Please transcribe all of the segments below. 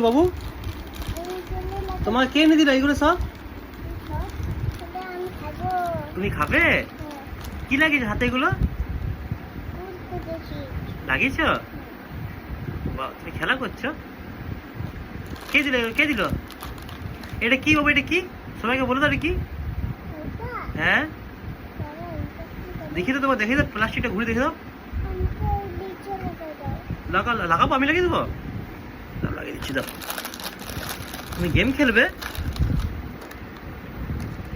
বাবু তোমার কে এনে দিল এইগুলো সব? তুমি খাবে? কি লাগিয়েছো হাতে এগুলো? লাগিয়েছো? তুমি খেলা করছো? কে দিল? কে দিল? এটা কি বাবু? এটা কি? সবাইকে বলে দাও এটা কি? হ্যাঁ দেখি তো, তোমার দেখে দাও, প্লাস্টিকটা ঘুরে দেখে দাও। লাগাবো? আমি লাগিয়ে দেবো? লাগিয়ে দিচ্ছি, দাও। তুমি গেম খেলবে?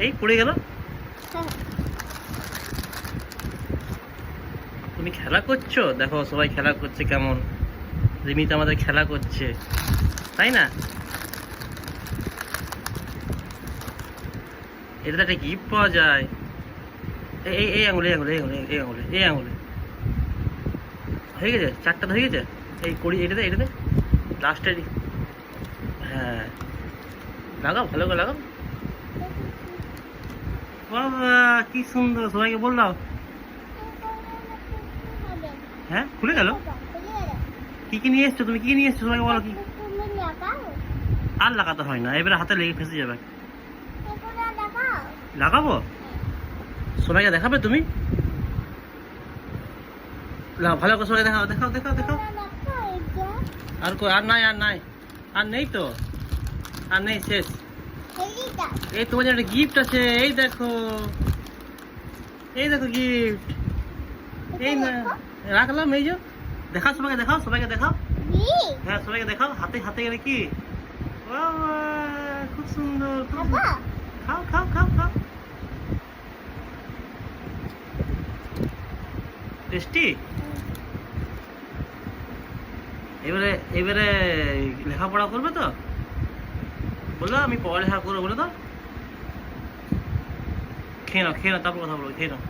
এই পড়ে গেল। তুমি খেলা করছো? দেখো সবাই খেলা করছে কেমন। রিমিতা আমাদের খেলা করছে, তাই না? এটাতে একটা গিফট পাওয়া যায়। এই আঙুলে, এই আঙুলে, এই আঙুলে, এই আঙুলে, এই আঙুলে হয়ে গেছে। 4টা হয়ে গেছে। এই করি এটাতে, এটাতে লাস্টের। হ্যাঁ লাগাও, ভালো করে লাগাও। বাবা কি সুন্দর, সবাইকে বললাম। হ্যাঁ খুলে গেল। কি কি নিয়ে এসছো তুমি? কি নিয়ে এসছো সবাইকে বলো। কি আর লাগাতে হয় না, এবারে হাতে লেগে ফেসে যাবে। লাগাবো? সবাইকে দেখাবে তুমি? ভালো করে সবাই দেখাও, দেখাও, দেখাও, দেখাও। আর কই? আর নাই, আর নাই, আর নেই তো, আর নেই, শেষ। এই তোমার একটা গিফট আছে, এই দেখো, এই দেখো গিফট। এই না রাখলাম, এই যে দেখাও, সবাইকে দেখাও, সবাইকে দেখাও। হ্যাঁ সবাইকে দেখাও। হাতে হাতে গেলে কি? বাবা খুব সুন্দর। খাও খাও খাও খাও। টেস্টি। এবারে এবারে লেখাপড়া করবে তো? বলো আমি পড়ালেখা করবো, বলে দাও। খেয়ে নাও, খেয়ে নাও, তারপর কথা বলবো। খেয়ে নাও।